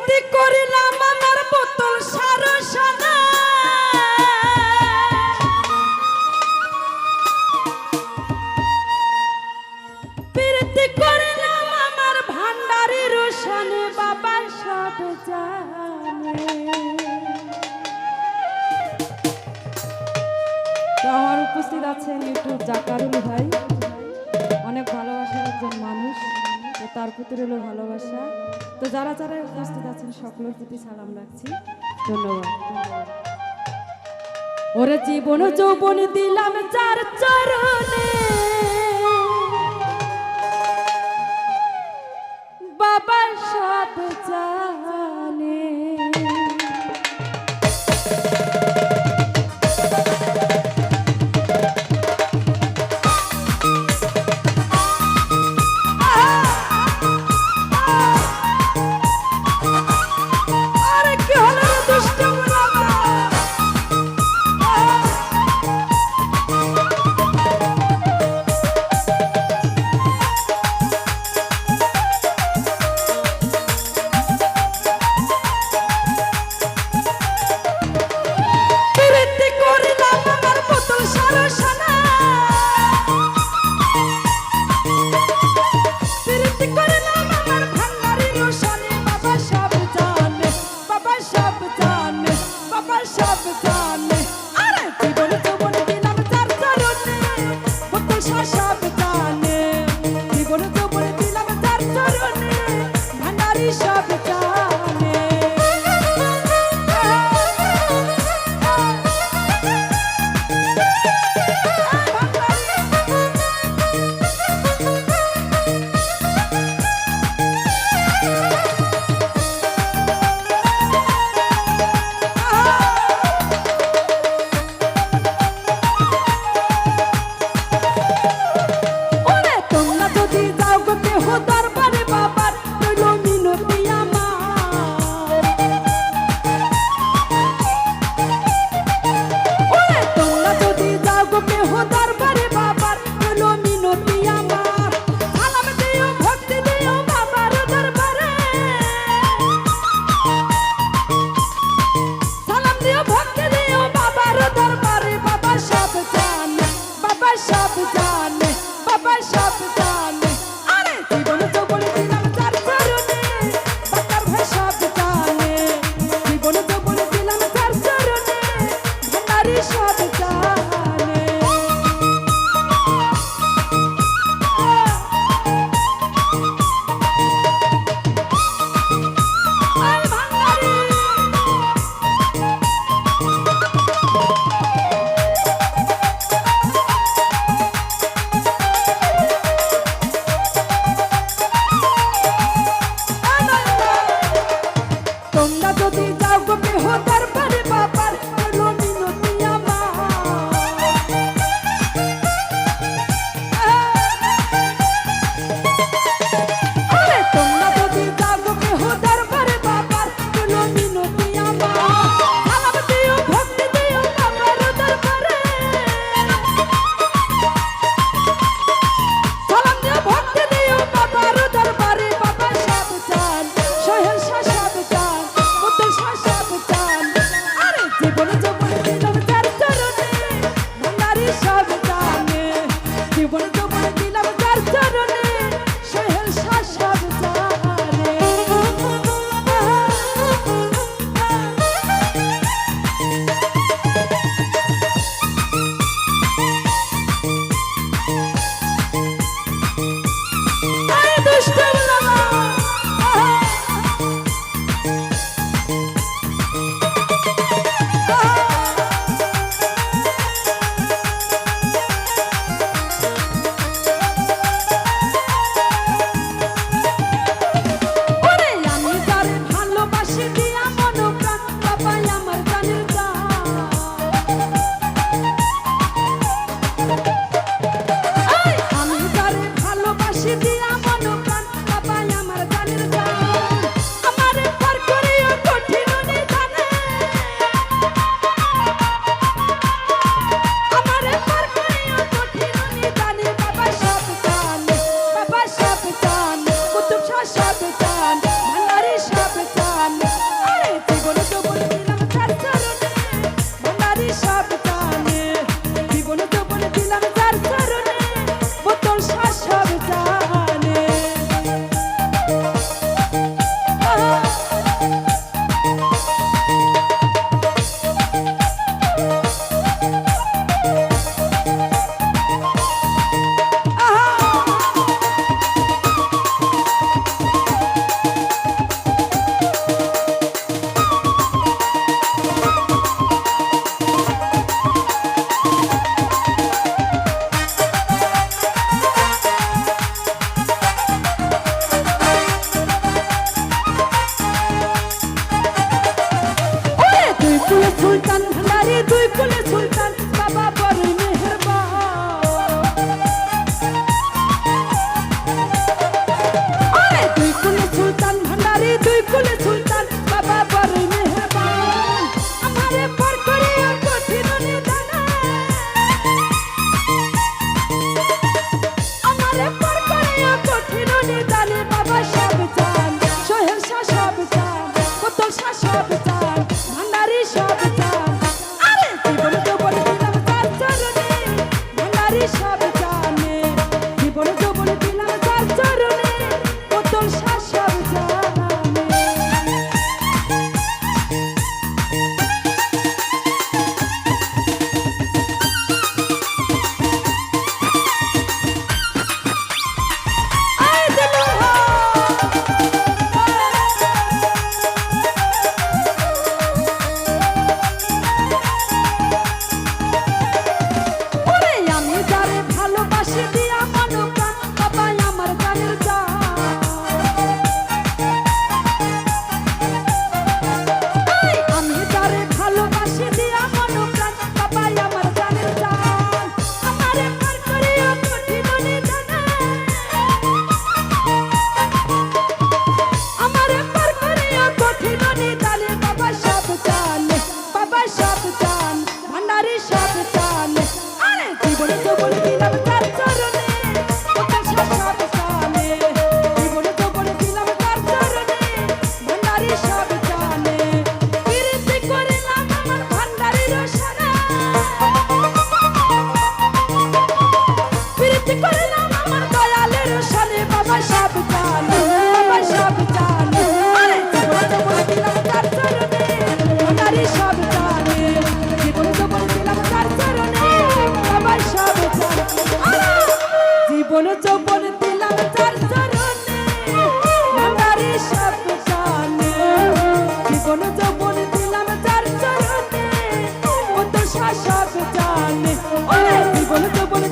প্রীতি করিলাম আমার বোতল সারসানা প্রীতি করিলাম আমার ভান্ডারি রোশনে বাবা সব জানে। তো আমার উপস্থিত আছেন ইউটিউব জাকারুল ভাই, অনেক ভালোবাসার একজন মানুষ, তো তার প্রতি রইল ভালোবাসা। তো যারা যারা উপস্থিত আছেন সকলের প্রতি সালাম রাখছি, ধন্যবাদ। ওরে জীবন যৌবন দিলাম যার চরণে বাবা সব জানে। সুলতান ভান্ডারি দুই কুলে সুলতান বাবা বড় মেহেরবান আরে দুই কুলে সুলতান ভান্ডারি দুই কুলে সুলতান বাবা বড় মেহেরবান আমারে পর করিয়া কঠিন নিদান আমারে পর করিয়া কঠিন নিদান বাবা সব জান সোহেল শাহ সব জান কতল শাহ সব জান ভান্ডারি সব জান আরে জীবন যৌবন দিলাম তার চরণে ভান্ডারি সব জানে জীবন যৌবন দিলাম তার চরণে কতল শাহ সব জানে আয় দিলু ওরে আমি যারে ভালোবাসি দিয়া মনো প্রাণ বাবা আমার জানের জান আমি যারে ভালোবাসি দিয়া মনো প্রাণ বাবা আমার জানের জান আমারে পার করিয়া কঠিন নিদান আমারে পার করিয়া কঠিন নিদান বাবা সব জানে বাবা সব জান ভান্ডারি সব জানে আরে জীবন যৌবন দিলাম তার চরণে কতল শাহ সব জানে জীবন যৌবন দিলাম তার চরণে ভান্ডারি সব জানে প্রীতি করিলাম আমার ভান্ডারির সনে প্রীতি করিলাম আমার দয়ালের সনে বাবা সব জানে বাবা সব জানে আরে জীবন যৌবন দিলাম তার চরণে ভান্ডারি সব জানে জীবন যৌবন দিলাম তার চরণে বাবা সব জানে জীবন যৌবন দিলাম তার চরণে ভান্ডারি সব জানে জীবন যৌবন দিলাম তার চরণে কত শাহ সব জানে ওরে জীবন যৌবন